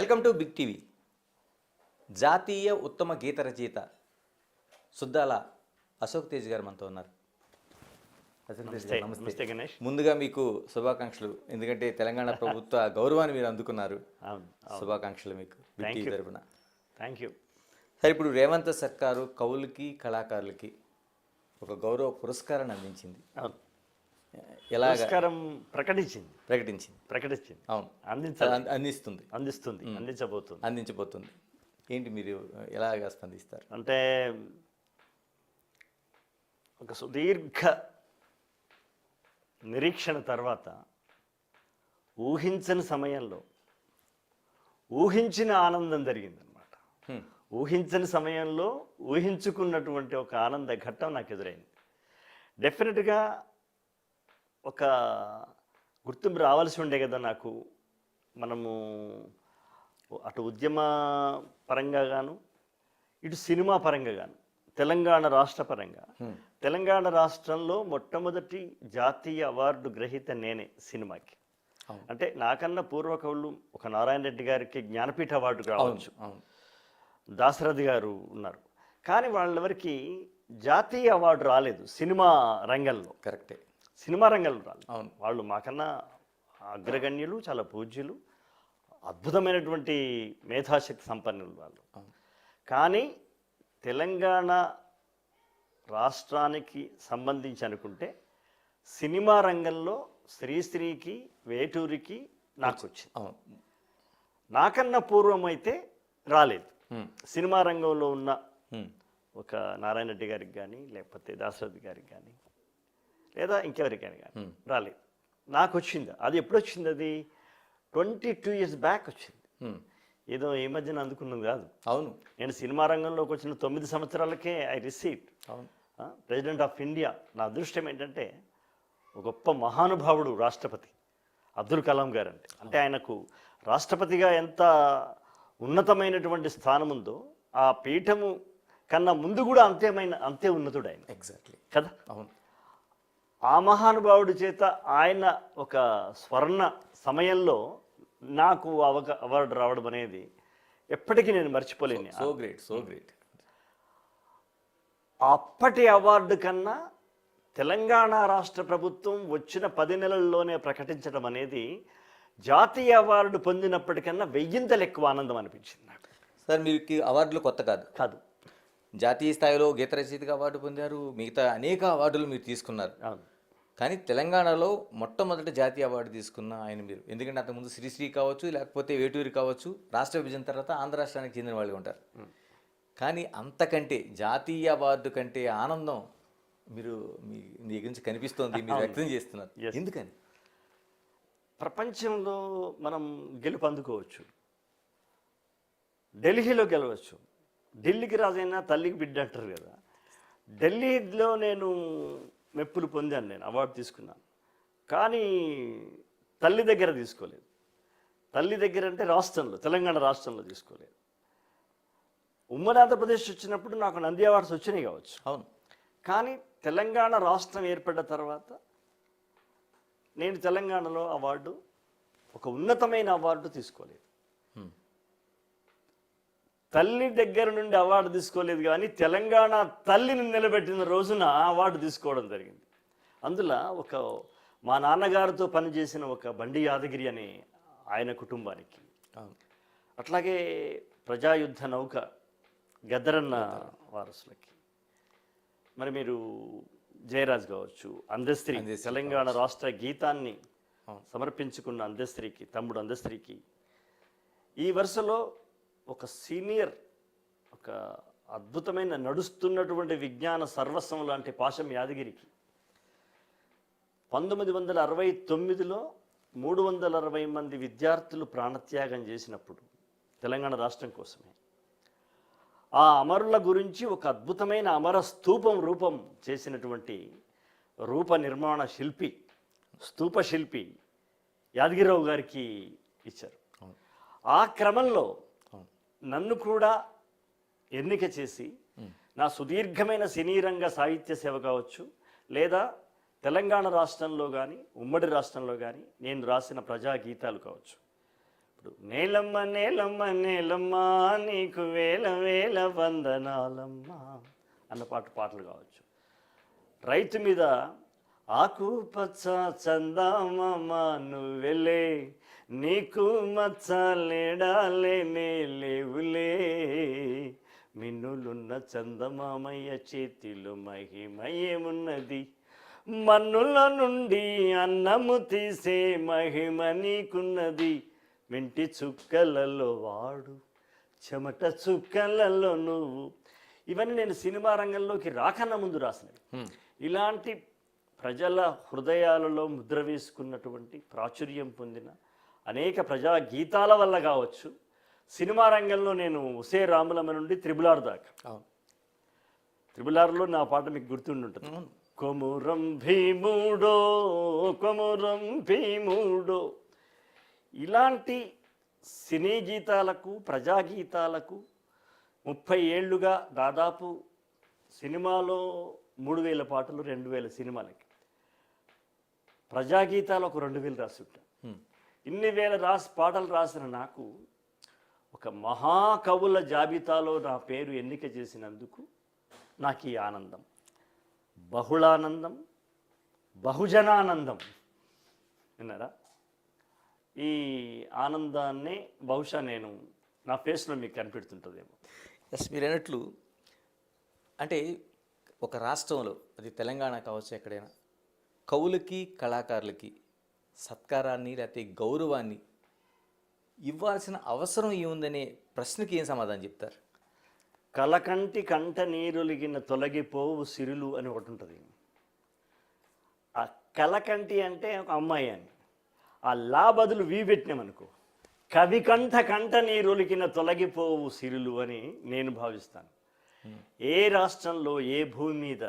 Welcome to big TV. జాతీయ ఉత్తమ గీత రచయిత సుద్దాల అశోక్ తేజ్ గారు మనతో ఉన్నారు. అశోక్ తేజ్ గారు, నమస్తే గణేష్. ముందుగా మీకు శుభాకాంక్షలు. ఎందుకంటే తెలంగాణ ప్రభుత్వ గౌరవాన్ని మీరు అందుకున్నారు. అవును. శుభాకాంక్షలు మీకు బిగ్ టీవీ తరపున. Thank you. సరే, ఇప్పుడు రేవంత్ సర్కారు కవులకి కళాకారులకి ఒక గౌరవ పురస్కారాన్ని అందించింది. అవును, ఎలాగ పురస్కారం ప్రకటించింది. అవును, అందించబోతుంది. ఏంటి, మీరు ఎలాగ స్పందిస్తారు? అంటే ఒక సుదీర్ఘ నిరీక్షణ తర్వాత ఊహించని సమయంలో ఊహించిన ఆనందం జరిగిందనమాట. ఊహించని సమయంలో ఊహించుకున్నటువంటి ఒక ఆనంద ఘట్టం నాకు ఎదురైంది. డెఫినెట్గా ఒక గుర్తింపు రావాల్సి ఉండే కదా నాకు. మనము అటు ఉద్యమ పరంగా గాను, ఇటు సినిమా పరంగా గాను, తెలంగాణ రాష్ట్ర పరంగా, తెలంగాణ రాష్ట్రంలో మొట్టమొదటి జాతీయ అవార్డు గ్రహీత నేనే సినిమాకి. అంటే నాకన్నా పూర్వ కవులు ఒక నారాయణ రెడ్డి గారికి జ్ఞానపీఠ అవార్డు రావచ్చు, దాశరథి గారు ఉన్నారు, కానీ వాళ్ళెవరికి జాతీయ అవార్డు రాలేదు సినిమా రంగంలో. కరెక్టే, సినిమా రంగంలో రాలేదు. వాళ్ళు మాకన్నా అగ్రగణ్యులు, చాలా పూజ్యులు, అద్భుతమైనటువంటి మేధాశక్తి సంపన్నులు వాళ్ళు. కానీ తెలంగాణ రాష్ట్రానికి సంబంధించి అనుకుంటే సినిమా రంగంలో శ్రీశ్రీకి, వేటూరికి నాకు వచ్చింది. నాకన్నా పూర్వం అయితే రాలేదు. సినిమా రంగంలో ఉన్న ఒక నారాయణ రెడ్డి గారికి కానీ, లేకపోతే దాశరథి గారికి కానీ, లేదా ఇంకెవరికి కానీ రాలేదు. నాకు వచ్చింది. అది ఎప్పుడు వచ్చింది? అది 22 years బ్యాక్ వచ్చింది. ఏదో ఈ మధ్యన అందుకున్నది కాదు. అవును, నేను సినిమా రంగంలోకి వచ్చిన 9 సంవత్సరాలకే I received president of India. నా అదృష్టం ఏంటంటే ఒక గొప్ప మహానుభావుడు రాష్ట్రపతి అబ్దుల్ కలాం గారు. అంటే ఆయనకు రాష్ట్రపతిగా ఎంత ఉన్నతమైనటువంటి స్థానం ఉందో, ఆ పీఠము కన్నా ముందు కూడా అంతే ఉన్నతుడు ఆయన. ఎగ్జాక్ట్లీ కదా. అవును. ఆ మహానుభావుడి చేత ఆయన ఒక స్వర్ణ సమయంలో నాకు అవార్డు రావడం అనేది ఎప్పటికీ నేను మర్చిపోలేను. So great. అప్పటి అవార్డు కన్నా తెలంగాణ రాష్ట్ర ప్రభుత్వం వచ్చిన 10 నెలల్లోనే ప్రకటించడం అనేది జాతీయ అవార్డు పొందినప్పటికన్నా 1000 ఎక్కువ ఆనందం అనిపించింది నాకు. సార్, మీకు అవార్డులు కొత్త కాదు. జాతీయ స్థాయిలో గీత రచయితగా అవార్డు పొందారు, మిగతా అనేక అవార్డులు మీరు తీసుకున్నారు. కానీ తెలంగాణలో మొట్టమొదటి జాతీయ అవార్డు తీసుకున్న ఆయన మీరు. ఎందుకంటే అంతకుముందు శ్రీశ్రీ కావచ్చు, లేకపోతే వేటూరి కావచ్చు, రాష్ట్ర విభజన తర్వాత ఆంధ్ర రాష్ట్రానికి చెందిన వాళ్ళు ఉంటారు. కానీ అంతకంటే జాతీయ అవార్డు కంటే ఆనందం మీరు మీ దగ్గర నుంచి కనిపిస్తోంది, మీరు వ్యక్తం చేస్తున్నారు. ఎందుకని? ప్రపంచంలో మనం గెలుపు అందుకోవచ్చు, ఢిల్లీలో గెలవచ్చు. ఢిల్లీకి రాజైనా తల్లికి బిడ్డ అంటారు కదా. ఢిల్లీలో నేను మెప్పులు పొందాను, నేను అవార్డు తీసుకున్నాను. కానీ తల్లి దగ్గర తీసుకోలేదు. తల్లి దగ్గర అంటే రాష్ట్రంలో, తెలంగాణ రాష్ట్రంలో తీసుకోలేదు. ఉమ్మడి ఆంధ్రప్రదేశ్ వచ్చినప్పుడు నాకు నంది అవార్డ్స్ వచ్చినాయి కావచ్చు. అవును. కానీ తెలంగాణ రాష్ట్రం ఏర్పడ్డ తర్వాత నేను తెలంగాణలో అవార్డు, ఒక ఉన్నతమైన అవార్డు తీసుకోలేదు. తల్లి దగ్గర నుండి అవార్డు తీసుకోలేదు, కానీ తెలంగాణ తల్లిని నిలబెట్టిన రోజున అవార్డు తీసుకోవడం జరిగింది. అందులో ఒక మా నాన్నగారితో పనిచేసిన ఒక బండి యాదగిరి అనే ఆయన కుటుంబానికి, అట్లాగే ప్రజాయుద్ధ నౌక గద్దరన్న వారసులకి, మరి మీరు జయరాజ్ కావచ్చు, అందస్త్రీ, తెలంగాణ రాష్ట్ర గీతాన్ని సమర్పించుకున్న అందస్త్రీకి, తమ్ముడు అందస్త్రీకి, ఈ వరుసలో ఒక సీనియర్, ఒక అద్భుతమైన నడుస్తున్నటువంటి విజ్ఞాన సర్వస్వం లాంటి పాశం యాదగిరికి 1969లో 360 మంది విద్యార్థులు ప్రాణత్యాగం చేసినప్పుడు తెలంగాణ రాష్ట్రం కోసమే, ఆ అమరుల గురించి ఒక అద్భుతమైన అమర స్తూపం రూపం చేసినటువంటి రూప నిర్మాణ శిల్పి, స్తూప శిల్పి యాదగిరిరావు గారికి ఇచ్చారు. ఆ క్రమంలో నన్ను కూడా ఎన్నిక చేసి నా సుదీర్ఘమైన సినీ రంగ సాహిత్య సేవ కావచ్చు, లేదా తెలంగాణ రాష్ట్రంలో కానీ ఉమ్మడి రాష్ట్రంలో కానీ నేను రాసిన ప్రజా గీతాలు కావచ్చు, ఇప్పుడు నేలమ్మ నేలమ్మ నేలమ్మ నీకు వేల వేల వందనాలమ్మ అన్న పాటలు కావచ్చు. రైతు మీద ఆకు పచ్చ చందామామ నువ్వెలే నీకు మచ్చ లేడాలేనే లేవులే మిన్నులున్న చందమామయ్య చేతిలో మహిమయేమున్నది మన్నుల నుండి అన్నము తీసే మహిమ నీకున్నది మెంటి చుక్కలలో వాడు చెమట చుక్కలలో నువ్వు. ఇవన్నీ నేను సినిమా రంగంలోకి రాకన్నా ముందు రాసినవి. ఇలాంటి ప్రజల హృదయాలలో ముద్ర వేసుకున్నటువంటి ప్రాచుర్యం పొందిన అనేక ప్రజా గీతాల వల్ల కావచ్చు, సినిమా రంగంలో నేను ఉసే రాములమ్మ నుండి త్రిబులార్ దాకా. త్రిబులార్లో నా పాట మీకు గుర్తుండి ఉంటుంది. కొమురం భీముడో కొమురం భీముడో. ఇలాంటి సినీ గీతాలకు ప్రజాగీతాలకు 30 ఏళ్ళుగా దాదాపు సినిమాలో 3000 పాటలు 2000 సినిమాలకి, ప్రజాగీతాలు ఒక 2000 రాసి ఉంటాను. ఇన్ని వేల పాటలు రాసిన నాకు ఒక మహాకవుల జాబితాలో నా పేరు ఎన్నిక చేసినందుకు నాకు ఈ ఆనందం, బహుళానందం, బహుజనానందం. విన్నారా? ఈ ఆనందాన్ని బహుశా నేను నా ఫేస్లో మీకు కనిపెడుతుంటుందేమో. ఎస్, మీరు అన్నట్లు అంటే ఒక రాష్ట్రంలో, అది తెలంగాణ కావచ్చు, ఎక్కడైనా కవులకి కళాకారులకి సత్కారాన్ని లేకపోతే గౌరవాన్ని ఇవ్వాల్సిన అవసరం ఏముందనే ప్రశ్నకి ఏం సమాధానం చెప్తారు? కలకంటి కంట నీరులిగిన తొలగిపోవు సిరులు అని ఒకటి ఉంటుంది. ఆ కలకంటి అంటే ఒక అమ్మాయి అని, ఆ లా బదులు వీ పెట్టినామనుకో, కవి కంట నీరులికిన తొలగిపోవు సిరులు అని నేను భావిస్తాను. ఏ రాష్ట్రంలో, ఏ భూమి మీద,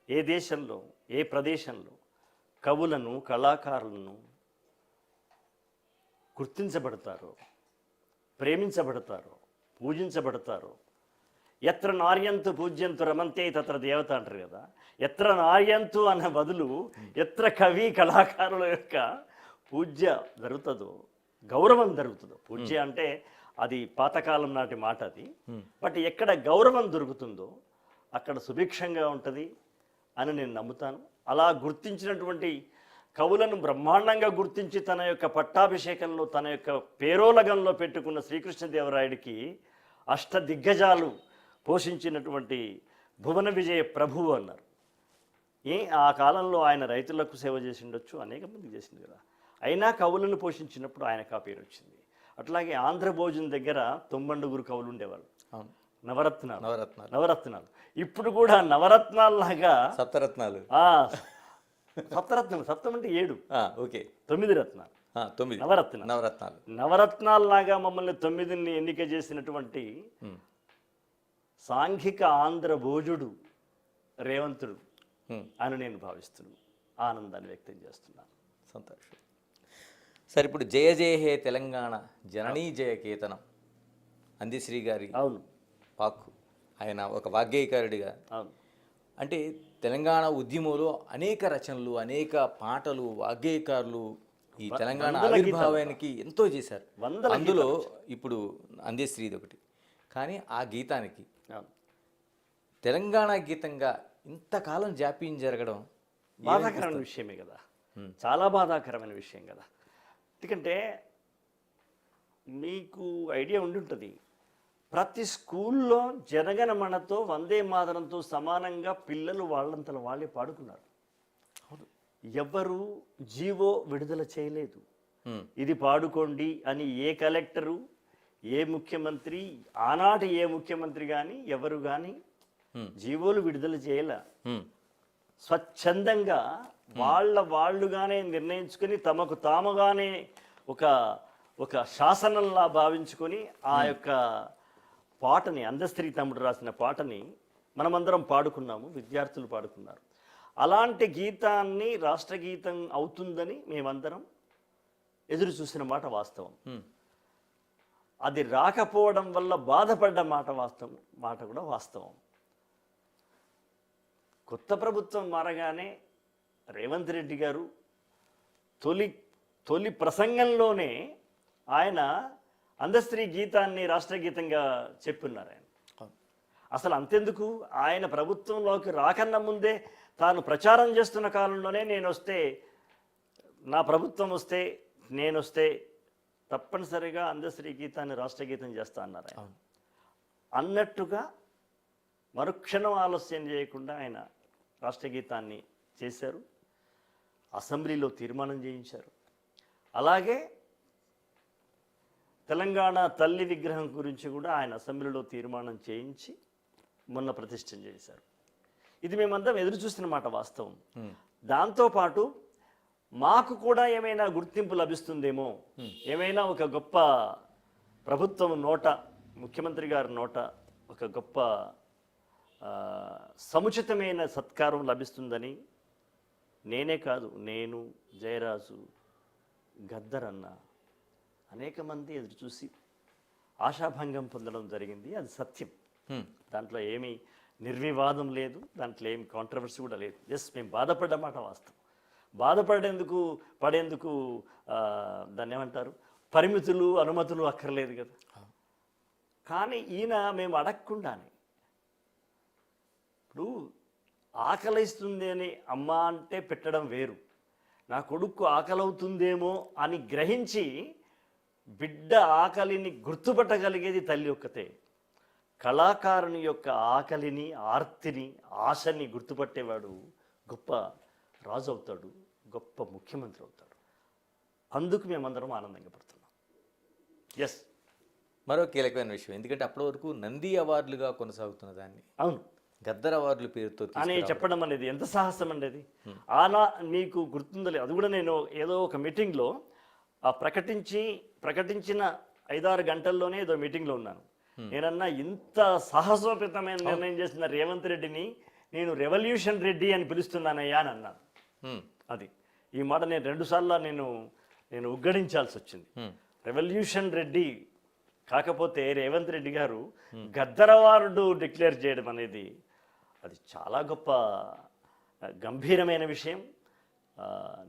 ఏ దేశంలో, ఏ ప్రదేశంలో కవులను కళాకారులను గుర్తించబడతారో, ప్రేమించబడతారో, పూజించబడతారో, ఎత్ర నార్యంతు పూజ్యంతు రమంతే తత్ర దేవత అంటారు కదా. ఎత్ర నార్యంతు అన్న బదులు ఎత్ర కవి కళాకారుల యొక్క పూజ్య జరుగుతుందో, గౌరవం జరుగుతుందో, పూజ్య అంటే అది పాతకాలం నాటి మాట అది, బట్ ఎక్కడ గౌరవం దొరుకుతుందో అక్కడ సుభిక్షంగా ఉంటుంది అని నేను నమ్ముతాను. అలా గుర్తించినటువంటి కవులను బ్రహ్మాండంగా గుర్తించి తన యొక్క పట్టాభిషేకంలో, తన యొక్క పేరోలగంలో పెట్టుకున్న శ్రీకృష్ణదేవరాయుడికి అష్టదిగ్గజాలు పోషించినటువంటి భువన విజయ ప్రభువు అన్నారు. ఆ కాలంలో ఆయన రైతులకు సేవ చేసి ఉండొచ్చు, అనేక మందికి చేసింది కదా. అయినా కవులను పోషించినప్పుడు ఆయనకు ఆ పేరు వచ్చింది. అట్లాగే ఆంధ్రభోజనం దగ్గర 90 కవులు ఉండేవాళ్ళు, నవరత్నాలు. ఇప్పుడు కూడా నవరత్నాల్లాగా సప్తరత్నాలు, సప్తం అంటే 7, ఓకే 9 రత్నాలు, 9 నవరత్నాల్లాగా మమ్మల్ని 9ని ఎన్నిక చేసినటువంటి సాంఘిక ఆంధ్ర భోజుడు రేవంతుడు అని నేను భావిస్తున్నాను. ఆనందాన్ని వ్యక్తం చేస్తున్నాను. సంతోషం. సరే, ఇప్పుడు జయ జయ హే తెలంగాణ జననీ జయ కేతనం అందశ్రీ గారి పాకు, ఆయన ఒక వాగ్గేయకారుడిగా, అంటే తెలంగాణ ఉద్యమంలో అనేక రచనలు, అనేక పాటలు, వాగ్గేయకారులు ఈ తెలంగాణ ఆవిర్భావానికి ఎంతో చేశారు. అందులో ఇప్పుడు అందశ్రీది ఒకటి. కానీ ఆ గీతానికి తెలంగాణ గీతంగా ఇంతకాలం జాప్యం జరగడం బాధాకరమైన విషయమే కదా, చాలా బాధాకరమైన విషయం కదా. ఎందుకంటే మీకు ఐడియా ఉండి ఉంటుంది, ప్రతి స్కూల్లో జనగణమనతో వందే మాతరంతో సమానంగా పిల్లలు వాళ్ళంతలో వాళ్ళే పాడుకున్నారు. ఎవ్వరూ జీవో విడుదల చేయలేదు. ఇది పాడుకోండి అని ఏ కలెక్టరు, ఏ ముఖ్యమంత్రి, ఆనాటి ఏ ముఖ్యమంత్రి కానీ ఎవరు కానీ జీవోలు విడుదల చేయాల. స్వచ్ఛందంగా వాళ్ళుగానే నిర్ణయించుకొని తమకు తాముగానే ఒక శాసనంలా భావించుకొని ఆ యొక్క పాటని, అందశ్రీ తమ్ముడు రాసిన పాటని మనమందరం పాడుకున్నాము, విద్యార్థులు పాడుకున్నారు. అలాంటి గీతాన్ని రాష్ట్ర గీతం అవుతుందని మేమందరం ఎదురు చూసిన మాట వాస్తవం. అది రాకపోవడం వల్ల బాధపడ్డ మాట కూడా వాస్తవం. కొత్త ప్రభుత్వం మారగానే రేవంత్ రెడ్డి గారు తొలి ప్రసంగంలోనే ఆయన అందశ్రీ గీతాన్ని రాష్ట్రగీతంగా చెప్పున్నారు ఆయన. అసలు అంతెందుకు, ఆయన ప్రభుత్వంలోకి రాకన్నా ముందే తాను ప్రచారం చేస్తున్న కాలంలోనే నా ప్రభుత్వం వస్తే నేను వస్తే తప్పనిసరిగా అందశ్రీ గీతాన్ని రాష్ట్రగీతం చేస్తా అన్నారు ఆయన. అన్నట్టుగా మరుక్షణం ఆలస్యం చేయకుండా ఆయన రాష్ట్రగీతాన్ని చేశారు, అసెంబ్లీలో తీర్మానం చేయించారు. అలాగే తెలంగాణ తల్లి విగ్రహం గురించి కూడా ఆయన అసెంబ్లీలో తీర్మానం చేయించి మొన్న ప్రతిష్ఠ చేశారు. ఇది మేమంతా ఎదురు చూస్తున్నమాట వాస్తవం. దాంతోపాటు మాకు కూడా ఏమైనా గుర్తింపు లభిస్తుందేమో, ఏమైనా ఒక గొప్ప ప్రభుత్వం నోట, ముఖ్యమంత్రి గారి నోట ఒక గొప్ప సముచితమైన సత్కారం లభిస్తుందని నేనే కాదు, నేను, జయరాజు, గద్దరన్న అనేక మంది ఎదురు చూసి ఆశాభంగం పొందడం జరిగింది. అది సత్యం, దాంట్లో ఏమీ నిర్వివాదం లేదు, దాంట్లో ఏమి కాంట్రవర్సీ కూడా లేదు. జస్ట్ మేము బాధపడ్డమాట వాస్తవం. పడేందుకు దాన్ని ఏమంటారు, పరిమితులు అనుమతులు అక్కర్లేదు కదా. కానీ ఈయన మేము అడగకుండానే, ఇప్పుడు ఆకలిస్తుంది అని అమ్మ అంటే పెట్టడం వేరు, నా కొడుకు ఆకలవుతుందేమో అని గ్రహించి బిడ్డ ఆకలిని గుర్తుపట్టగలిగేది తల్లి ఒక్కతే. కళాకారుని యొక్క ఆకలిని, ఆర్తిని, ఆశని గుర్తుపట్టేవాడు గొప్ప రాజు అవుతాడు, గొప్ప ముఖ్యమంత్రి అవుతాడు. అందుకు మేమందరం ఆనందంగా పడుతున్నాం. ఎస్, మరో కీలకమైన విషయం, ఎందుకంటే అప్పటి వరకు నంది అవార్డులుగా కొనసాగుతున్న దాన్ని అవును గద్దర్ అవార్డుల పేరుతో అని చెప్పడం అనేది ఎంత సాహసం అండి అది. మీకు గుర్తుందో అది కూడా నేను ఏదో ఒక మీటింగ్లో ప్రకటించిన 5-6 గంటల్లోనే ఏదో మీటింగ్లో ఉన్నాను. నేనన్నా ఇంత సాహసోపేతమైన నిర్ణయం చేసిన రేవంత్ రెడ్డిని నేను రెవల్యూషన్ రెడ్డి అని పిలుస్తున్నానయ్యా అని అన్నాను. అది ఈ మాట నేను 2 సార్లు నేను ఉగ్గడించాల్సి వచ్చింది. రెవల్యూషన్ రెడ్డి కాకపోతే రేవంత్ రెడ్డి గారు గద్దర్ అవార్డు డిక్లేర్ చేయడం అనేది అది చాలా గొప్ప గంభీరమైన విషయం.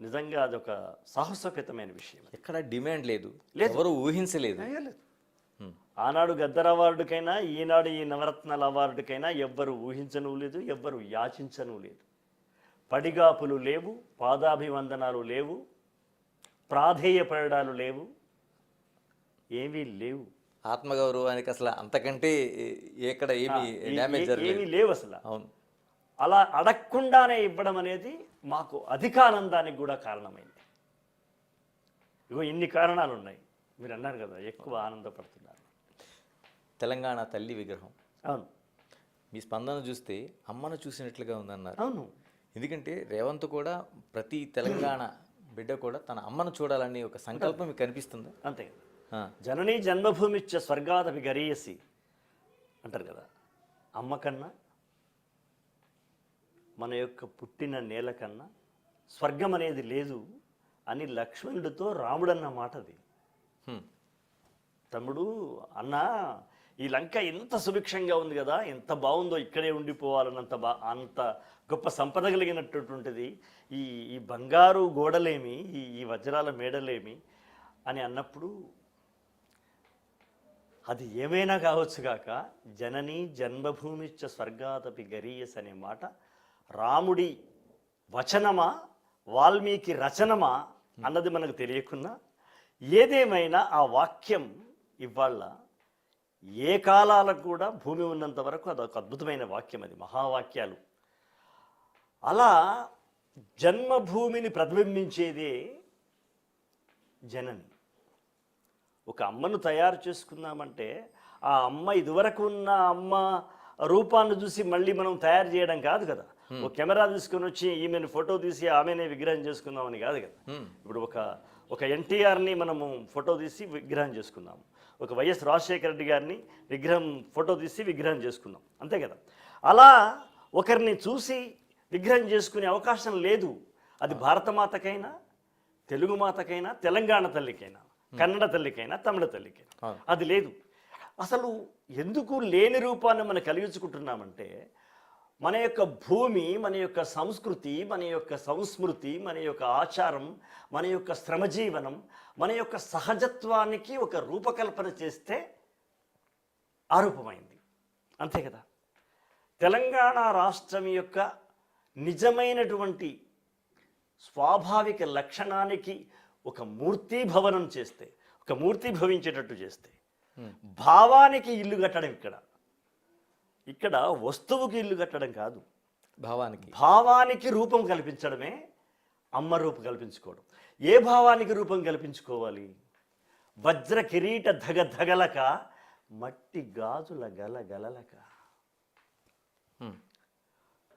నిజంగా అదొక సాహసోపేతమైన విషయం. ఎక్కడ డిమాండ్ లేదు, ఎవరు ఊహించలేదు. ఆనాడు గద్దర్ అవార్డుకైనా, ఈనాడు ఈ నవరత్నాల అవార్డుకైనా ఎవ్వరు ఊహించను లేదు, ఎవ్వరు యాచించను లేదు. పడిగాపులు లేవు, పాదాభివందనాలు లేవు, ప్రాధేయపడడాలు లేవు, ఏమీ లేవు. ఆత్మగౌరవానికి అసలు అంతకంటే ఎక్కడ ఏమీ డ్యామేజ్ ఏమీ లేవు అసలు. అవును, అలా అడగకుండానే ఇవ్వడం అనేది మాకు అధికానందానికి కూడా కారణమైంది. ఇగో ఇన్ని కారణాలు ఉన్నాయి. మీరు అన్నారు కదా ఎక్కువ ఆనందపడుతున్నారు. తెలంగాణ తల్లి విగ్రహం, అవును, మీ స్పందన చూస్తే అమ్మను చూసినట్లుగా ఉందన్నారు. అవును, ఎందుకంటే రేవంత్ కూడా ప్రతి తెలంగాణ బిడ్డ కూడా తన అమ్మను చూడాలని ఒక సంకల్పం మీకు కనిపిస్తుంది. అంతే కదా. జననీ జన్మభూమిచ్చ స్వర్గాదపి గరీయసి అంటారు కదా. అమ్మ కన్నా, మన యొక్క పుట్టిన నేల కన్నా స్వర్గం అనేది లేదు అని లక్ష్మణుడితో రాముడన్న మాట అది. తమ్ముడు, అన్న, ఈ లంక ఎంత సుభిక్షంగా ఉంది కదా, ఎంత బాగుందో, ఇక్కడే ఉండిపోవాలన్నంత అంత గొప్ప సంపద కలిగినటువంటిది ఈ బంగారు గోడలేమి, ఈ వజ్రాల మేడలేమి అని అన్నప్పుడు అది ఏమైనా కావచ్చు కాక జననీ జన్మభూమిచ్చ స్వర్గాదపి గరీయస్ అనే మాట రాముడి వచనమా వాల్మీకి రచనమా అన్నది మనకు తెలియకున్నా, ఏదేమైనా ఆ వాక్యం ఇవాళ ఏ కాలాలకు కూడా భూమి ఉన్నంత వరకు అదొక అద్భుతమైన వాక్యం. అది మహావాక్యాలు. అలా జన్మభూమిని ప్రతిబింబించేదే జనని. ఒక అమ్మను తయారు చేసుకుందామంటే ఆ అమ్మ ఇదివరకు ఉన్న అమ్మ రూపాన్ని చూసి మళ్ళీ మనం తయారు చేయడం కాదు కదా. ఒక కెమెరా తీసుకొని వచ్చి ఈమెను ఫోటో తీసి ఆమెనే విగ్రహం చేసుకుందామని కాదు కదా. ఇప్పుడు ఒక ఎన్టీఆర్ని మనము ఫోటో తీసి విగ్రహం చేసుకున్నాము, ఒక వైఎస్ రాజశేఖర రెడ్డి గారిని ఫోటో తీసి విగ్రహం చేసుకున్నాం, అంతే కదా. అలా ఒకరిని చూసి విగ్రహం చేసుకునే అవకాశం లేదు. అది భారతమాతకైనా, తెలుగు మాతకైనా, తెలంగాణ తల్లికైనా, కన్నడ తల్లికైనా, తమిళ తల్లికైనా అది లేదు. అసలు ఎందుకు లేని రూపాన్ని మనం కలిగించుకుంటున్నామంటే మన యొక్క భూమి, మన యొక్క సంస్కృతి, మన యొక్క సంస్మృతి, మన యొక్క ఆచారం, మన యొక్క శ్రమజీవనం, మన యొక్క సహజత్వానికి ఒక రూపకల్పన చేస్తే ఆరూపమైంది. అంతే కదా. తెలంగాణ రాష్ట్రం యొక్క నిజమైనటువంటి స్వాభావిక లక్షణానికి ఒక మూర్తీభవనం చేస్తే, ఒక మూర్తి భవించేటట్టు చేస్తే, భావానికి ఇల్లు కట్టడం ఇక్కడ వస్తువుకి ఇల్లు కట్టడం కాదు, భావానికి రూపం కల్పించడమే అమ్మ రూపం కల్పించుకోవడం. ఏ భావానికి రూపం కల్పించుకోవాలి? వజ్ర కిరీట ధగధగలక, మట్టి గాజుల గలగలలక,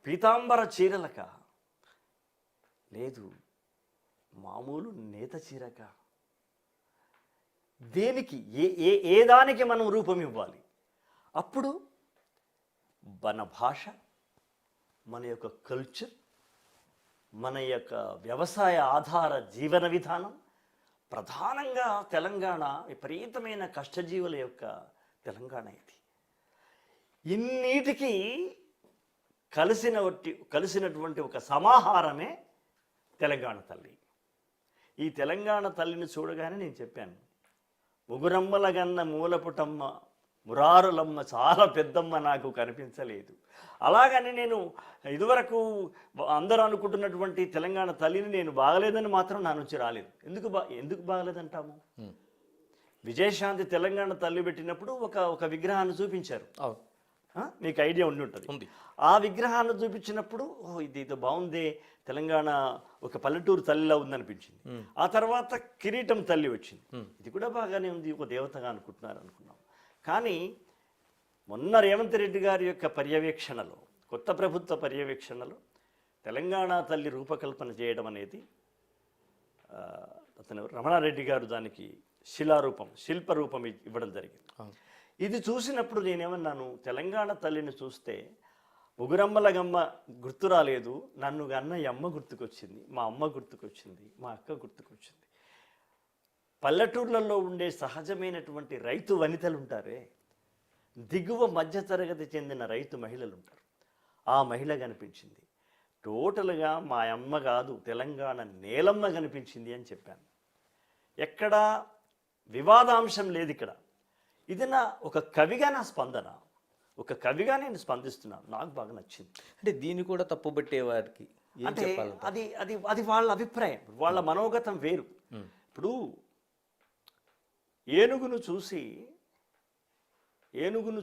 పీతాంబర చీరలక, లేదు మామూలు నేత చీరక. దేనికి ఏ దానికి మనం రూపం ఇవ్వాలి? అప్పుడు మన భాష, మన యొక్క కల్చర్, మన యొక్క వ్యవసాయ ఆధార జీవన విధానం, ప్రధానంగా తెలంగాణ విపరీతమైన కష్టజీవుల యొక్క తెలంగాణ ఇది. ఇన్నిటికీ కలిసినటువంటి ఒక సమాహారమే తెలంగాణ తల్లి. ఈ తెలంగాణ తల్లిని చూడగానే నేను చెప్పాను, ముగురమ్మల గన్న మూలపుటమ్మ మురారులమ్మ చాలా పెద్దమ్మ నాకు కనిపించలేదు. అలాగని నేను ఇదివరకు అందరూ అనుకుంటున్నటువంటి తెలంగాణ తల్లిని నేను బాగలేదని మాత్రం నా నుంచి రాలేదు. ఎందుకు బాగలేదంటాము? విజయశాంతి తెలంగాణ తల్లి పెట్టినప్పుడు ఒక విగ్రహాన్ని చూపించారు, మీకు ఐడియా ఉండి ఉంటుంది. ఆ విగ్రహాన్ని చూపించినప్పుడు ఇది బాగుంది, తెలంగాణ ఒక పల్లెటూరు తల్లిలా ఉందనిపించింది. ఆ తర్వాత కిరీటం తల్లి వచ్చింది, ఇది కూడా బాగానే ఉంది, ఒక దేవతగా అనుకున్నాం. కానీ మొన్న రేవంత్ రెడ్డి గారి యొక్క పర్యవేక్షణలో, కొత్త ప్రభుత్వ పర్యవేక్షణలో తెలంగాణ తల్లి రూపకల్పన చేయడం అనేది, అతను రమణారెడ్డి గారు దానికి శిల్పరూపం ఇవ్వడం జరిగింది. ఇది చూసినప్పుడు నేనేమన్నాను, తెలంగాణ తల్లిని చూస్తే ముగురమ్మల గమ్మ గుర్తు రాలేదు, నన్ను గన్న అమ్మ గుర్తుకొచ్చింది, మా అమ్మ గుర్తుకొచ్చింది, మా అక్క గుర్తుకొచ్చింది. పల్లెటూర్లలో ఉండే సహజమైనటువంటి రైతు వనితలు ఉంటారే, దిగువ మధ్యతరగతి చెందిన రైతు మహిళలు ఉంటారు, ఆ మహిళ కనిపించింది. టోటల్గా మా అమ్మ కాదు, తెలంగాణ నేలమ్మ కనిపించింది అని చెప్పాను. ఎక్కడా వివాదాంశం లేదు ఇక్కడ. ఇది ఒక కవిగా నా స్పందన, ఒక కవిగా నేను స్పందిస్తున్నాను, నాకు బాగా నచ్చింది. అంటే దీన్ని కూడా తప్పుబట్టే వారికి అంటే అది వాళ్ళ అభిప్రాయం, వాళ్ళ మనోగతం వేరు. ఇప్పుడు ఏనుగును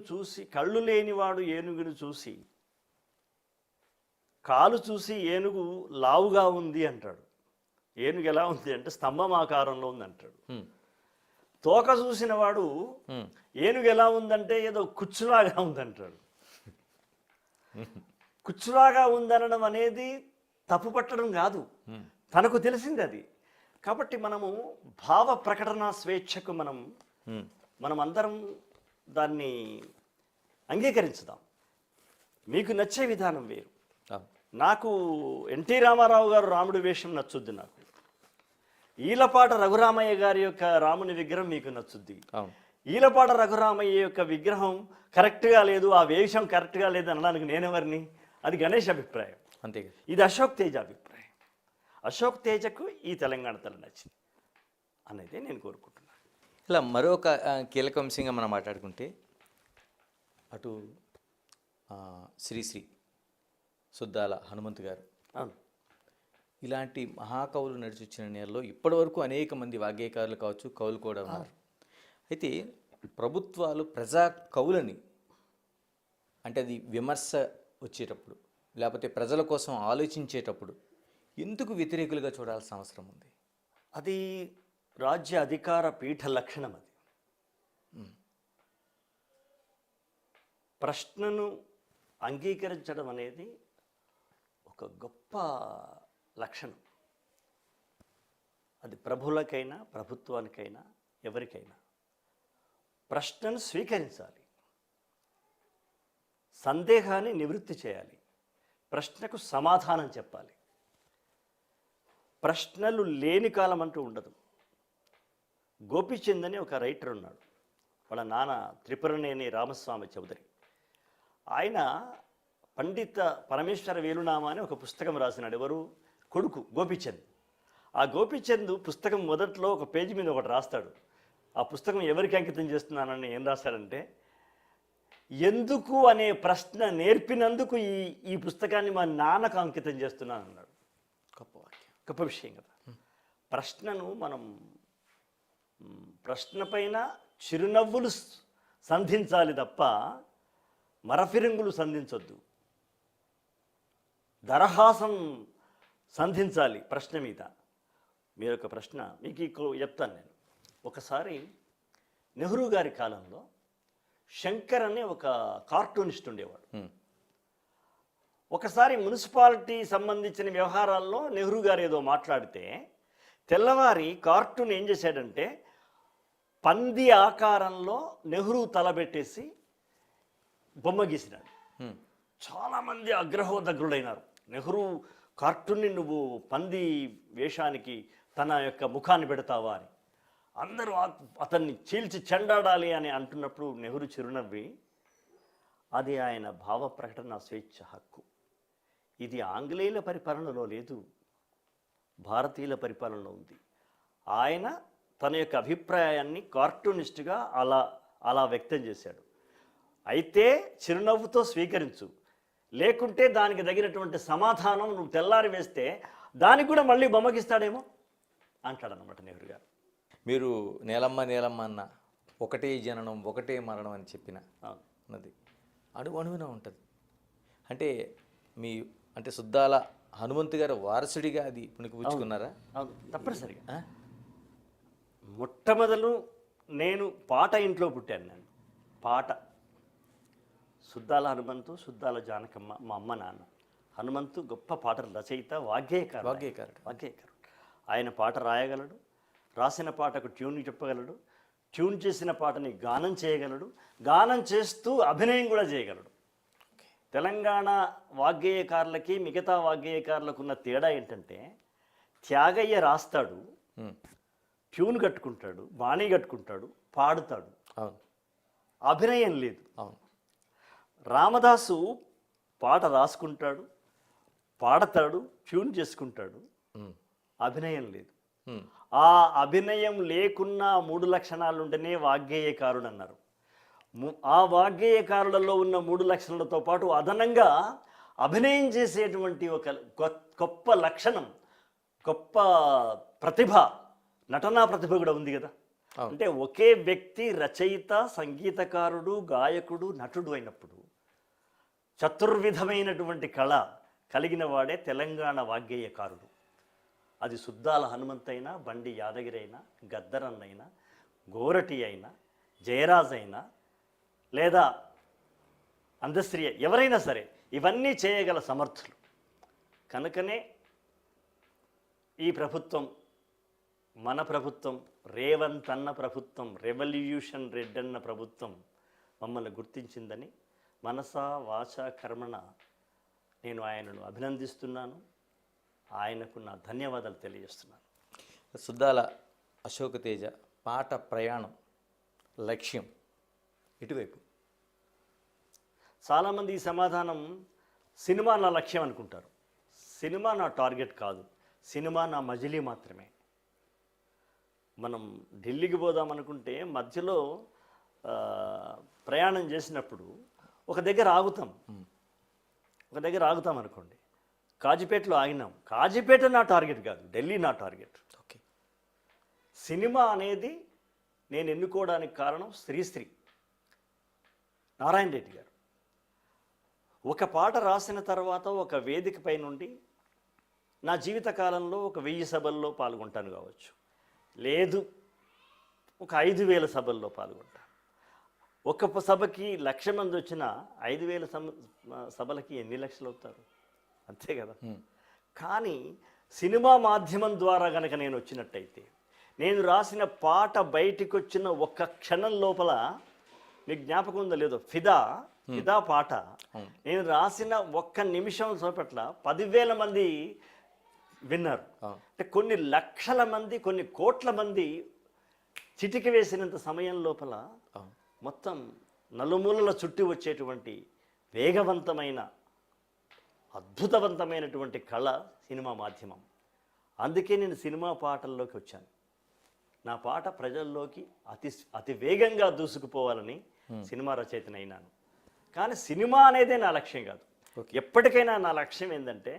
చూసి కళ్ళు లేనివాడు ఏనుగును చూసి కాలు చూసి ఏనుగు లావుగా ఉంది అంటాడు. ఏనుగు ఎలా ఉంది అంటే స్తంభం ఆకారంలో ఉంది అంటాడు. తోక చూసిన వాడు ఏనుగు ఎలా ఉందంటే ఏదో కుచ్చులాగా ఉందంటాడు. కుచ్చులాగా ఉందనడం అనేది తప్పు పట్టడం కాదు, తనకు తెలిసింది అది. కాబట్టి మనము భావ ప్రకటన స్వేచ్ఛకు మనం అందరం దాన్ని అంగీకరించుదాం. మీకు నచ్చే విధానం వేరు. నాకు ఎన్టీ రామారావు గారు రాముడి వేషం నచ్చుద్ది, నాకు ఈలపాట రఘురామయ్య గారి యొక్క రాముని విగ్రహం మీకు నచ్చుద్ది. ఈలపాట రఘురామయ్య యొక్క విగ్రహం కరెక్ట్గా లేదు, ఆ వేషం కరెక్ట్గా లేదు అనడానికి నేనెవరిని? అది గణేష్ అభిప్రాయం, అంతే. ఇది అశోక్ తేజ అభిప్రాయం. అశోక్ తేజకు ఈ తెలంగాణ తల్లి నచ్చింది అనేది నేను కోరుకుంటున్నాను. ఇలా మరొక కీలక అంశంగా మనం మాట్లాడుకుంటే, అటు శ్రీశ్రీ, సుద్దాల హనుమంతు గారు, ఇలాంటి మహాకవులు నడిచొచ్చిన నేలలో ఇప్పటివరకు అనేక మంది వాగ్గేయకారులు కావచ్చు, కవులు కూడా ఉన్నారు. అయితే ప్రభుత్వాలు ప్రజా కవులని, అంటే అది విమర్శ వచ్చేటప్పుడు లేకపోతే ప్రజల కోసం ఆలోచించేటప్పుడు ఎందుకు వ్యతిరేకులుగా చూడాల్సిన అవసరం ఉంది? అది రాజ్య అధికార పీఠ లక్షణం. అది ప్రశ్నను అంగీకరించడం అనేది ఒక గొప్ప లక్షణం. అది ప్రభువులకైనా ప్రభుత్వానికైనా ఎవరికైనా ప్రశ్నను స్వీకరించాలి, సందేహాన్ని నివృత్తి చేయాలి, ప్రశ్నకు సమాధానం చెప్పాలి. ప్రశ్నలు లేని కాలం అంటూ ఉండదు. గోపీచంద్ అని ఒక రైటర్ ఉన్నాడు, వాళ్ళ నాన్న త్రిపురనేని రామస్వామి చౌదరి. ఆయన పండిత పరమేశ్వర వేలునామా అని ఒక పుస్తకం రాసినాడు. ఎవరు? కొడుకు గోపీచంద్. ఆ గోపీచంద్ పుస్తకం మొదట్లో ఒక పేజీ మీద ఒకటి రాస్తాడు. ఆ పుస్తకం ఎవరికి అంకితం చేస్తున్నానని ఏం రాస్తాడంటే, ఎందుకు అనే ప్రశ్న నేర్పినందుకు ఈ పుస్తకాన్ని మా నాన్నకు అంకితం చేస్తున్నాను అన్నాడు. గొప్ప వాక్యం, గొప్ప విషయం కదా. ప్రశ్నను మనం ప్రశ్న పైన చిరునవ్వులు సంధించాలి తప్ప మరఫిరంగులు సంధించొద్దు. దరహాసం సంధించాలి ప్రశ్న మీద. మీరు ఒక ప్రశ్న మీకు చెప్తాను నేను. ఒకసారి నెహ్రూ గారి కాలంలో శంకర్ అనే ఒక కార్టూనిస్ట్ ఉండేవాడు. ఒకసారి మున్సిపాలిటీ సంబంధించిన వ్యవహారాల్లో నెహ్రూ గారు ఏదో మాట్లాడితే తెల్లవారి కార్టూన్ ఏం చేశాడంటే పంది ఆకారంలో నెహ్రూ తలబెట్టేసి బొమ్మ గీసినాడు. చాలామంది అగ్రహోదగ్రులైనారు. నెహ్రూ కార్టూన్ని నువ్వు పంది వేషానికి తన యొక్క ముఖాన్ని పెడతావా అని. అందరూ అతన్ని చీల్చి చెండాడాలి అని అంటున్నప్పుడు నెహ్రూ చిరునవ్వి, అది ఆయన భావ ప్రకటన స్వేచ్ఛ హక్కు. ఇది ఆంగ్లేయుల పరిపాలనలో లేదు, భారతీయుల పరిపాలనలో ఉంది. ఆయన తన యొక్క అభిప్రాయాన్ని కార్టూనిస్ట్గా అలా వ్యక్తం చేశాడు. అయితే చిరునవ్వుతో స్వీకరించు, లేకుంటే దానికి తగినటువంటి సమాధానం నువ్వు తెల్లారి వేస్తే దానికి కూడా మళ్ళీ బొమ్మకిస్తాడేమో అంటాడనమాట నెహ్రూ గారు. మీరు నేలమ్మ నేలమ్మ అన్న ఒకటే జననం ఒకటే మరణం అని చెప్పిన అన్నది అణువున ఉంటుంది. అంటే అంటే సుద్దాల హనుమంతు గారు వారసుడిగా అది పుణికిపుచ్చుకున్నారా? తప్పనిసరిగా. మొట్టమొదలు నేను పాట ఇంట్లో పుట్టాను. నేను పాట సుద్దాల హనుమంతు, సుద్దాల జానకమ్మ మా అమ్మ నాన్న. హనుమంతు గొప్ప పాటల రచయిత, వాగ్గేయకారుడు. ఆయన పాట రాయగలడు, రాసిన పాటకు ట్యూన్ చెప్పగలడు, ట్యూన్ చేసిన పాటని గానం చేయగలడు, గానం చేస్తూ అభినయం కూడా చేయగలడు. తెలంగాణ వాగ్గేయకారులకి మిగతా వాగ్గేయకారులకు ఉన్న తేడా ఏంటంటే, త్యాగయ్య రాస్తాడు, ట్యూన్ కట్టుకుంటాడు, బాణీ కట్టుకుంటాడు, పాడుతాడు, అభినయం లేదు. రామదాసు పాట రాసుకుంటాడు, పాడతాడు, ట్యూన్ చేసుకుంటాడు, అభినయం లేదు. ఆ అభినయం లేకున్నా 3 లక్షణాలు ఉంటేనే వాగ్గేయకారుడు అన్నారు. ఆ వాగ్గేయకారులలో ఉన్న 3 లక్షణాలతో పాటు అదనంగా అభినయం చేసేటువంటి ఒక గొప్ప లక్షణం, గొప్ప ప్రతిభ, నటనా ప్రతిభ కూడా ఉంది కదా. అంటే ఒకే వ్యక్తి రచయిత, సంగీతకారుడు, గాయకుడు, నటుడు అయినప్పుడు చతుర్విధమైనటువంటి కళ కలిగిన వాడే తెలంగాణ వాగ్గేయకారుడు. అది సుద్దాల హనుమంత్ అయినా, బండి యాదగిరి అయినా, గద్దరన్నైనా, గోరటి అయినా, జయరాజ్ అయినా, లేదా అందశ్రీ, ఎవరైనా సరే ఇవన్నీ చేయగల సమర్థులు. కనుకనే ఈ ప్రభుత్వం, మన ప్రభుత్వం, రేవంత్ అన్న ప్రభుత్వం, రెవల్యూషన్ రెడ్డన్న ప్రభుత్వం మమ్మల్ని గుర్తించిందని మనసా వాచ కర్మణ నేను ఆయనను అభినందిస్తున్నాను. ఆయనకు నా ధన్యవాదాలు తెలియజేస్తున్నాను. సుద్దాల అశోక్ తేజ పాట ప్రయాణం లక్ష్యం ఇటువైపు. చాలామంది ఈ సమాధానం సినిమా నా లక్ష్యం అనుకుంటారు. సినిమా నా టార్గెట్ కాదు, సినిమా నా మజిలీ మాత్రమే. మనం ఢిల్లీకి పోదామనుకుంటే మధ్యలో ప్రయాణం చేసినప్పుడు ఒక దగ్గర ఆగుతాం అనుకోండి. కాజీపేటలో ఆగినాం. కాజీపేట నా టార్గెట్ కాదు, ఢిల్లీ నా టార్గెట్. ఓకే. సినిమా అనేది నేను ఎన్నుకోవడానికి కారణం శ్రీశ్రీ నారాయణ రెడ్డి గారు. ఒక పాట రాసిన తర్వాత ఒక వేదికపై నుండి నా జీవిత కాలంలో ఒక 1000 సభల్లో పాల్గొంటాను కావచ్చు, లేదు ఒక 5000 సభల్లో పాల్గొంటాను. ఒక సభకి 1,00,000 మంది వచ్చినా 5,000 సభలకి ఎన్ని లక్షలు అవుతారు? అంతే కదా. కానీ సినిమా మాధ్యమం ద్వారా కనుక నేను వచ్చినట్టయితే, నేను రాసిన పాట బయటికి వచ్చిన ఒక్క క్షణం లోపల, మీకు జ్ఞాపకం ఉందో లేదో, ఫిదా పాట నేను రాసిన ఒక్క నిమిషం చూపట్ల 10,000 మంది విన్నారు. అంటే కొన్ని లక్షల మంది, కొన్ని కోట్ల మంది చిటిక వేసినంత సమయం లోపల మొత్తం నలుమూలల చుట్టి వచ్చేటువంటి వేగవంతమైన అద్భుతవంతమైనటువంటి కళ సినిమా మాధ్యమం. అందుకే నేను సినిమా పాటల్లోకి వచ్చాను. నా పాట ప్రజల్లోకి అతి వేగంగా దూసుకుపోవాలని సినిమా రచయితని అయినాను. కానీ సినిమా అనేదే నా లక్ష్యం కాదు. ఎప్పటికైనా నా లక్ష్యం ఏంటంటే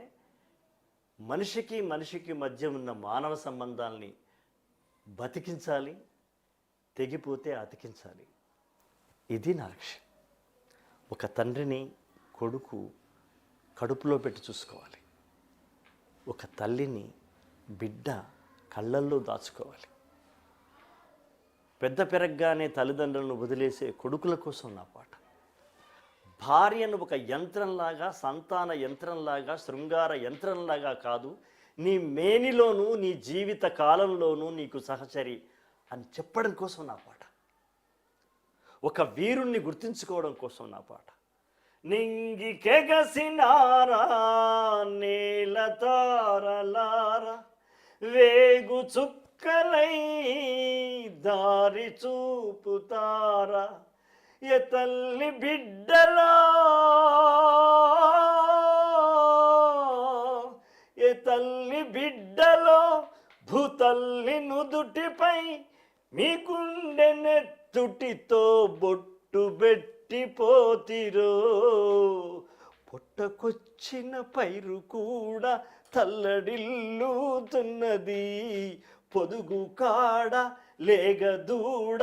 మనిషికి మనిషికి మధ్య ఉన్న మానవ సంబంధాలని బతికించాలి, తెగిపోతే అతికించాలి. ఇది నా లక్ష్యం. ఒక తండ్రిని కొడుకు కడుపులో పెట్టి చూసుకోవాలి, ఒక తల్లిని బిడ్డ కళ్ళల్లో దాచుకోవాలి. పెద్ద పెరగగానే తల్లిదండ్రులను వదిలేసే కొడుకుల కోసం నా పాట. భార్యను ఒక యంత్రంలాగా, సంతాన యంత్రంలాగా, శృంగార యంత్రంలాగా కాదు, నీ మేనిలోనూ నీ జీవిత కాలంలోనూ నీకు సహచరి అని చెప్పడం కోసం నా పాట. ఒక వీరుణ్ణి గుర్తించుకోవడం కోసం నా పాట. నింగి కెగసినారా నేల తారలారా వేగు చుక్కలై దారి చూపుతారా ఏ తల్లి బిడ్డలా ఏ తల్లి బిడ్డలో భూతల్లి నుదుటిపై మీ గుండె నెత్తుటితో బొట్టు పెట్టిపోతిరో పొట్టకొచ్చిన పైరు కూడా తల్లడిల్లుతున్నది పొదుగు కాడ లేగదూడ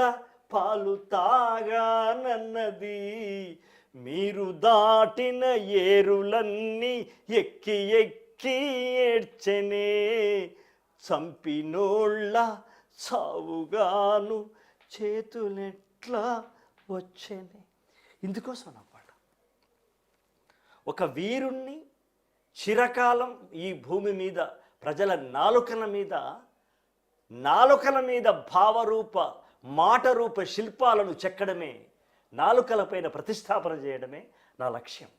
పాలు తాగానన్నది మీరు దాటిన ఏరులన్నీ ఎక్కి ఎక్కి ఏడ్చెనే చంపినోళ్ళ సావుగాను చేతులెట్లా వచ్చేనే. ఇందుకోసం నా పాట. ఒక వీరుణ్ణి చిరకాలం ఈ భూమి మీద ప్రజల నాలుకల మీద భావరూప మాట రూప శిల్పాలను చెక్కడమే, నాలుకలపైన ప్రతిష్టాపన చేయడమే నా లక్ష్యం.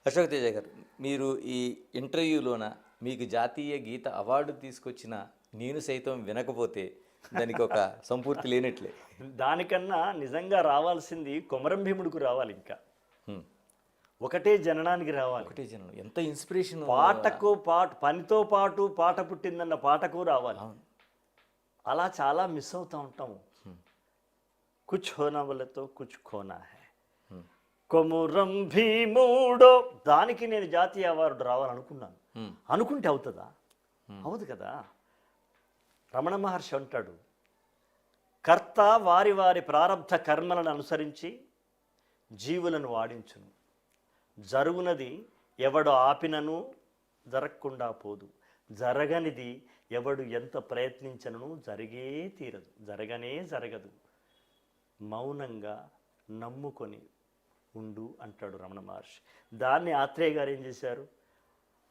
అశోక్ తేజ గారు, మీరు ఈ ఇంటర్వ్యూలోన మీకు జాతీయ గీత అవార్డు తీసుకొచ్చిన నేను సైతం వినకపోతే దానికి ఒక సంపూర్తి లేనట్లే. దానికన్నా నిజంగా రావాల్సింది కొమరం భీముడికి రావాలి. ఇంకా ఒకటే జననానికి రావాలి. ఒకటే జననం. ఎంత ఇన్స్పిరేషన్. పాటకు పనితో పాటు పాట పుట్టిందన్న పాటకు రావాలి. అలా చాలా మిస్ అవుతూ ఉంటాము. కుచ్ హోనా వల్లతో కుచ్ ఖోనా హై. కొమురం భీముడో దానికి నేను జాతీయ అవార్డు రావాలనుకున్నాను. అనుకుంటే అవుతుందా? అవుదు కదా. రమణ మహర్షి అంటాడు, కర్త వారి వారి ప్రారబ్ధ కర్మలను అనుసరించి జీవులను వాడించును, జరుగునది ఎవడు ఆపినను జరగకుండా పోదు, జరగనిది ఎవడు ఎంత ప్రయత్నించను జరిగే తీరదు, జరగనే జరగదు, మౌనంగా నమ్ముకొని ఉండు అంటాడు రమణ మహర్షి. దాన్ని ఆత్రేయ గారు ఏం చేశారు?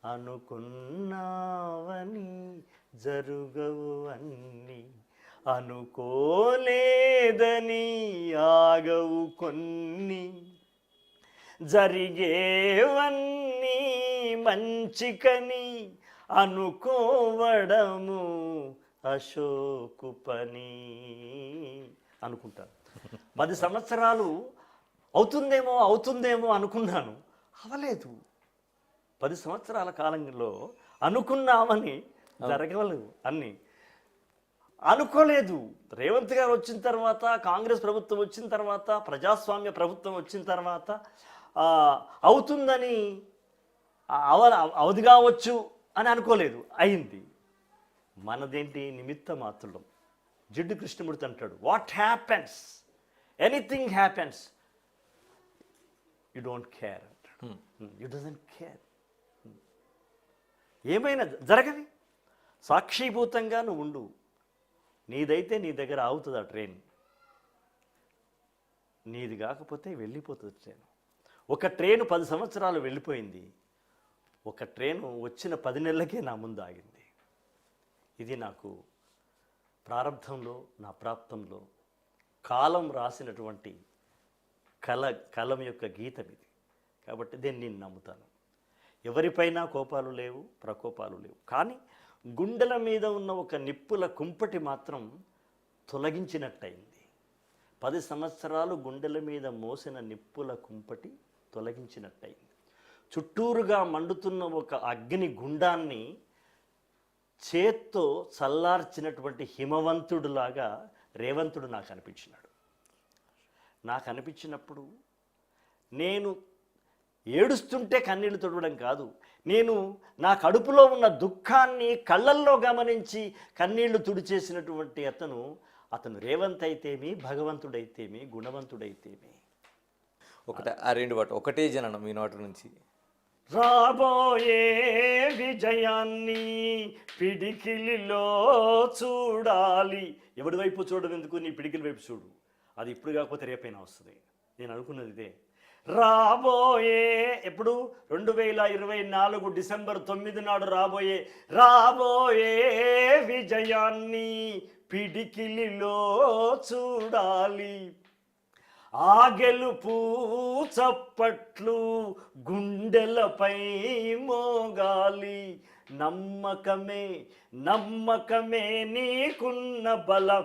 అనుకున్నావని జరుగవు అన్ని, అనుకోలేదని ఆగవు కొన్ని, జరిగేవన్నీ మంచికని అనుకోవడము అశోకు పని అనుకుంటాను. 10 సంవత్సరాలు అవుతుందేమో అనుకున్నాను, అవలేదు. 10 సంవత్సరాల కాలంలో అనుకున్నామని జరగలేదు అన్ని, అనుకోలేదు. రేవంత్ గారు వచ్చిన తర్వాత, కాంగ్రెస్ ప్రభుత్వం వచ్చిన తర్వాత, ప్రజాస్వామ్య ప్రభుత్వం వచ్చిన తర్వాత అవుతుందని అవధి కావచ్చు అని అనుకోలేదు, అయింది. మనదేంటి నిమిత్త మాత్రులం. జిడ్డు కృష్ణమూర్తి అంటాడు, what happens, anything happens, you don't care అంటాడు. You doesn't care. ఏమైనా జరగని సాక్షిభూతంగా నువ్వు ఉండు. నీదైతే నీ దగ్గర ఆగుతుంది ఆ ట్రైన్, నీది కాకపోతే వెళ్ళిపోతుంది ట్రైన్. ఒక ట్రైను 10 సంవత్సరాలు వెళ్ళిపోయింది, ఒక ట్రైను వచ్చిన 10 నెలలకే నా ముందు ఆగింది. ఇది నాకు ప్రారంభంలో, నా ప్రాప్తంలో కాలం రాసినటువంటి కలం యొక్క గీతం ఇది. కాబట్టి దీన్ని నేను నమ్ముతాను. ఎవరిపైనా కోపాలు లేవు, ప్రకోపాలు లేవు. కానీ గుండెల మీద ఉన్న ఒక నిప్పుల కుంపటి మాత్రం తొలగించినట్టయింది. 10 సంవత్సరాలు గుండెల మీద మోసిన నిప్పుల కుంపటి తొలగించినట్టయింది. చుట్టూరుగా మండుతున్న ఒక అగ్ని గుండాన్ని చేత్తో చల్లార్చినటువంటి హిమవంతుడులాగా రేవంతుడు నాకు అనిపించినాడు. నాకు అనిపించినప్పుడు నేను ఏడుస్తుంటే కన్నీళ్లు తుడవడం కాదు, నేను నా కడుపులో ఉన్న దుఃఖాన్ని కళ్ళల్లో గమనించి కన్నీళ్లు తుడిచేసినటువంటి అతను రేవంత్ అయితేమి, భగవంతుడైతేమి, గుణవంతుడైతేమి. ఆ రెండు పాట ఒకటే జననం మీ నోటి నుంచి. రాబోయే విజయాన్ని పిడికిలిలో చూడాలి. ఎవడి వైపు చూడడం ఎందుకు, నీ పిడికిల వైపు చూడు. అది ఇప్పుడు కాకపోతే రేపైనా వస్తుంది. నేను అనుకున్నది ఇదే. రాబోయే ఎప్పుడు 2024 డిసెంబర్ 9 నాడు రాబోయే విజయాన్ని పిడికిలిలో చూడాలి. ఆ గెలుపు చప్పట్లు గుండెలపై మోగాలి. నమ్మకమే నీకున్న బలం.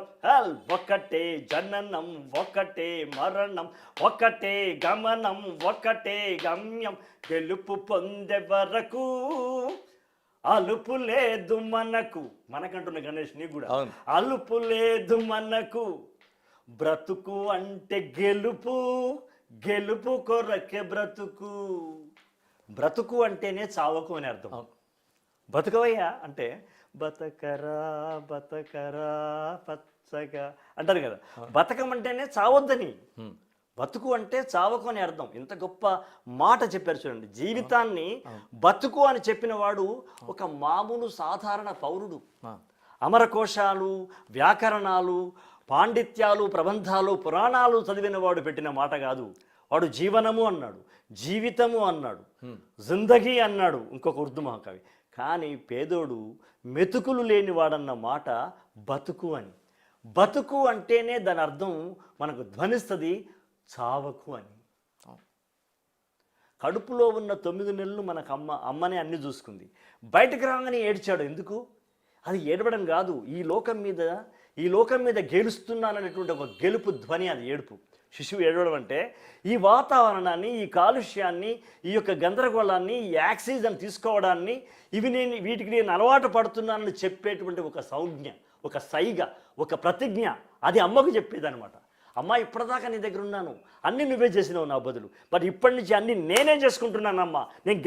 ఒకటే జననం, ఒకటే మరణం, ఒకటే గమనం, ఒకటే గమ్యం. గెలుపు పొందే వరకు అలుపు లేదు మనకంటున్న గణేష్ నీకు కూడా అలుపు లేదు మనకు. బ్రతుకు అంటే గెలుపు కొరకే బ్రతుకు అంటేనే చావకు అని అర్థం. బతుకవయ్యా అంటే బతకరా పచ్చగా అంటారు కదా. బతకమంటేనే చావొద్దని, బతుకు అంటే చావకు అని అర్థం. ఇంత గొప్ప మాట చెప్పారు చూడండి. జీవితాన్ని బతుకు అని చెప్పిన వాడు ఒక మామూలు సాధారణ పౌరుడు. అమరకోశాలు, వ్యాకరణాలు, పాండిత్యాలు, ప్రబంధాలు, పురాణాలు చదివిన వాడు పెట్టిన మాట కాదు. వాడు జీవనము అన్నాడు, జీవితము అన్నాడు, జిందగీ అన్నాడు ఇంకొక ఉర్దూ మహాకవి. కానీ పేదోడు మెతుకులు లేనివాడన్న మాట బతుకు అని. బతుకు అంటేనే దాని అర్థం మనకు ధ్వనిస్తుంది చావకు అని. కడుపులో ఉన్న 9 నెలలు మనకు అమ్మనే అన్ని చూసుకుంది. బయటకు రాగానే ఏడ్చాడు. ఎందుకు? అది ఏడవడం కాదు, ఈ లోకం మీద గెలుస్తున్నాననేటువంటి ఒక గెలుపు ధ్వని, అది ఏడుపు. శిశువు ఏడవడం అంటే ఈ వాతావరణాన్ని, ఈ కాలుష్యాన్ని, ఈ యొక్క గందరగోళాన్ని, ఈ ఆక్సిజన్ తీసుకోవడాన్ని, వీటికి నేను అలవాటు పడుతున్నానని చెప్పేటువంటి ఒక సంజ్ఞ, ఒక సైగ, ఒక ప్రతిజ్ఞ. అది అమ్మకు చెప్పేదనమాట. అమ్మ, ఇప్పటిదాకా నీ దగ్గర ఉన్నాను, అన్నీ నువ్వే చేసినావు నా బదులు, బట్ ఇప్పటి నుంచి అన్నీ నేనే చేసుకుంటున్నానమ్మా, నేను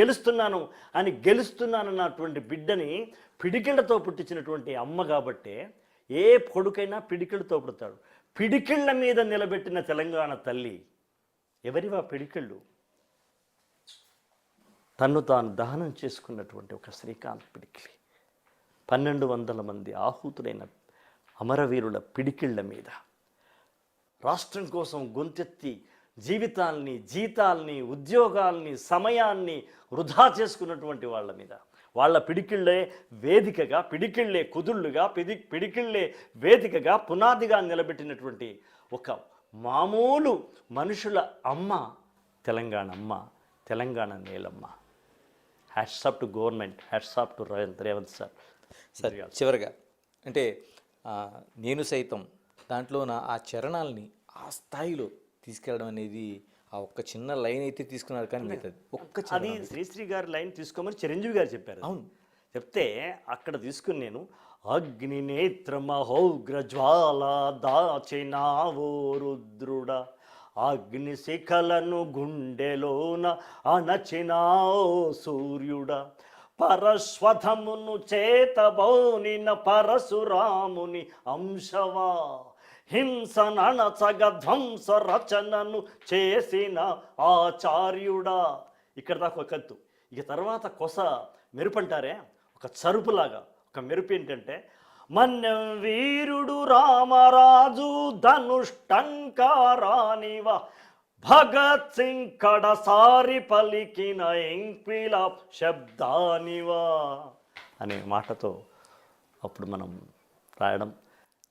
గెలుస్తున్నానన్నటువంటి బిడ్డని పిడికిళ్లతో పుట్టించినటువంటి అమ్మ కాబట్టే ఏ కొడుకైనా పిడికిళ్ళతో పుడతాడు. పిడికిళ్ళ మీద నిలబెట్టిన తెలంగాణ తల్లి ఎవరివా పిడికిళ్ళు? తన్ను తాను దహనం చేసుకున్నటువంటి ఒక శ్రీకాంత్ పిడికిలి. 1200 మంది ఆహుతులైన అమరవీరుల పిడికిళ్ళ మీద రాష్ట్రం కోసం గొంతెత్తి జీవితాల్ని, జీతాల్ని, ఉద్యోగాల్ని, సమయాన్ని వృధా చేసుకున్నటువంటి వాళ్ళ మీద, వాళ్ళ పిడికిళ్ళే వేదికగా, పిడికిళ్ళే కుదుళ్ళుగా, పిడికిళ్ళే వేదికగా, పునాదిగా నిలబెట్టినటువంటి ఒక మామూలు మనుషుల అమ్మ తెలంగాణ నేలమ్మ. Hats off to government, hats off to Revanth sir. చివరిగా అంటే నేను సైతం దాంట్లో ఆ చరణాలని ఆ స్థాయిలో తీసుకెళ్ళడం అనేది ఆ ఒక్క చిన్న లైన్ అయితే తీసుకున్నారు. కానీ అది శ్రీశ్రీ గారి లైన్ తీసుకోమని చిరంజీవి గారు చెప్పారు. అవును, చెప్తే అక్కడ తీసుకుని నేను అగ్ని నేత్ర మహోగ్ర జ్వాల దాచినావో రుద్రుడ, అగ్ని శిఖలను గుండెలోన అణచినావో సూర్యుడ, పరస్వధమును చేతబోనిన పరశురాముని అంశవా, హింసనణచగ ధ్వంస రచనను చేసిన ఆచార్యుడా. ఇక్కడ దాకా ఒక కత్తు. ఇక తర్వాత కొస మెరుపంటారే, ఒక చరుపులాగా ఒక మెరుపు ఏంటంటే, మన్యం వీరుడు రామరాజు ధనుష్టంకారానివా, భగత్ సింగ్ కడసారి పలికిన ఇంక్విలాబ్ శబ్దానివా అనే మాటతో అప్పుడు మనం రాయడం.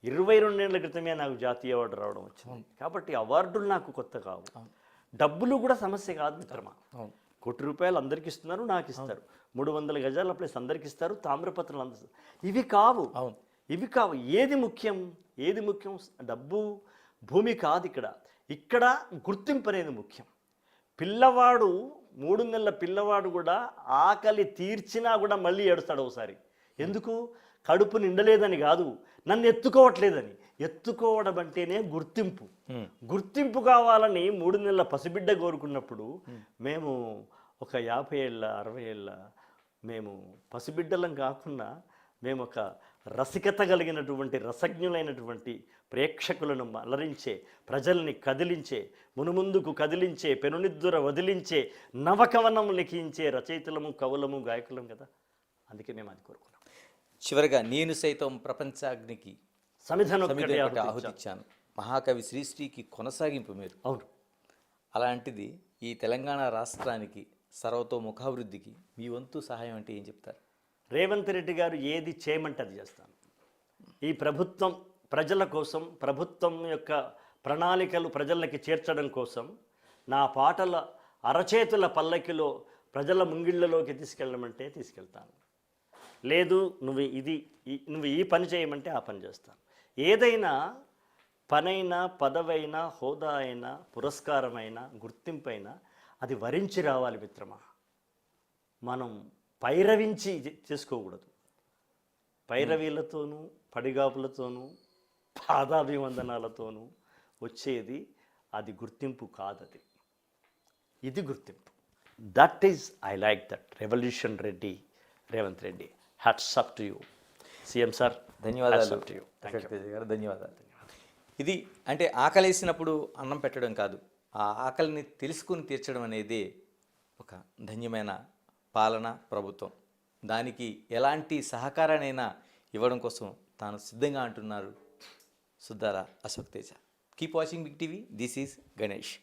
22 ఏళ్ల క్రితమే నాకు జాతీయ అవార్డు రావడం వచ్చింది. కాబట్టి అవార్డులు నాకు కొత్త కావు. డబ్బులు కూడా సమస్య కాదు మిత్రమా. ₹1 కోటి అందరికి ఇస్తున్నారు, నాకు ఇస్తారు. 300 గజాల ప్లేస్ అందరికి ఇస్తారు, తామ్రపత్రాలు అందరు. ఇవి కావు. ఏది ముఖ్యం? డబ్బు, భూమి కాదు. ఇక్కడ గుర్తింపు అనేది ముఖ్యం. పిల్లవాడు 3 నెలల పిల్లవాడు కూడా ఆకలి తీర్చినా కూడా మళ్ళీ ఏడుస్తాడు ఒకసారి. ఎందుకు? కడుపు నిండలేదని కాదు, నన్ను ఎత్తుకోవట్లేదని. ఎత్తుకోవడం అంటేనే గుర్తింపు. గుర్తింపు కావాలని 3 నెలల పసిబిడ్డ కోరుకున్నప్పుడు మేము ఒక 50 ఏళ్ళ 60 ఏళ్ళ మేము పసిబిడ్డలం కాకుండా మేము ఒక రసికత కలిగినటువంటి రసజ్ఞులైనటువంటి ప్రేక్షకులను అలరించే, ప్రజల్ని కదిలించే, మునుముందుకు కదిలించే, పెనునిద్దుర వదిలించే, నవకవనం లిఖించే రచయితలము, కవులము, గాయకులం కదా. అందుకే మేము అది కోరుకున్నాం. చివరిగా నేను సైతం ప్రపంచాగ్నికి సమిధనొక్కటే ఆహుతిచ్చాను. మహాకవి శ్రీశ్రీకి కొనసాగింపు మీరు. అవును. అలాంటిది ఈ తెలంగాణ రాష్ట్రానికి సర్వతోముఖాభివృద్ధికి మీ వంతు సహాయం అంటే ఏం చెప్తారు? రేవంత్ రెడ్డి గారు ఏది చేయమంటే అది చేస్తాను. ఈ ప్రభుత్వం ప్రజల కోసం, ప్రభుత్వం యొక్క ప్రణాళికలు ప్రజలకి చేర్చడం కోసం నా పాటల అరచేతుల పల్లకిలో ప్రజల ముంగిళ్ళలోకి తీసుకెళ్ళమంటే తీసుకెళ్తాను. లేదు నువ్వు ఈ పని చేయమంటే ఆ పని చేస్తాను. ఏదైనా పనైనా, పదవైనా, హోదా అయినా, పురస్కారమైనా, గుర్తింపైనా అది వరించి రావాలి మిత్రమా. మనం పైరవించి చేసుకోకూడదు. పైరవీలతోనూ, పడిగాపులతోనూ, పాదాభివందనాలతోనూ వచ్చేది అది గుర్తింపు కాదది. ఇది గుర్తింపు. That is I like that. Revolution Reddy, Revanth Reddy, hats up to you. CM sir, ధన్యవాదాలు. to you. అశోక్ తేజ గారు ధన్యవాదాలు. ఇది అంటే ఆకలేసినప్పుడు అన్నం పెట్టడం కాదు, ఆ ఆకలిని తెలుసుకుని తీర్చడం అనేది ఒక ధన్యమైన పాలన ప్రభుత్వం. దానికి ఎలాంటి సహకారానైనా ఇవ్వడం కోసం తాను సిద్ధంగా అంటున్నారు Suddala Ashok Teja. Keep watching big TV. This is Ganesh.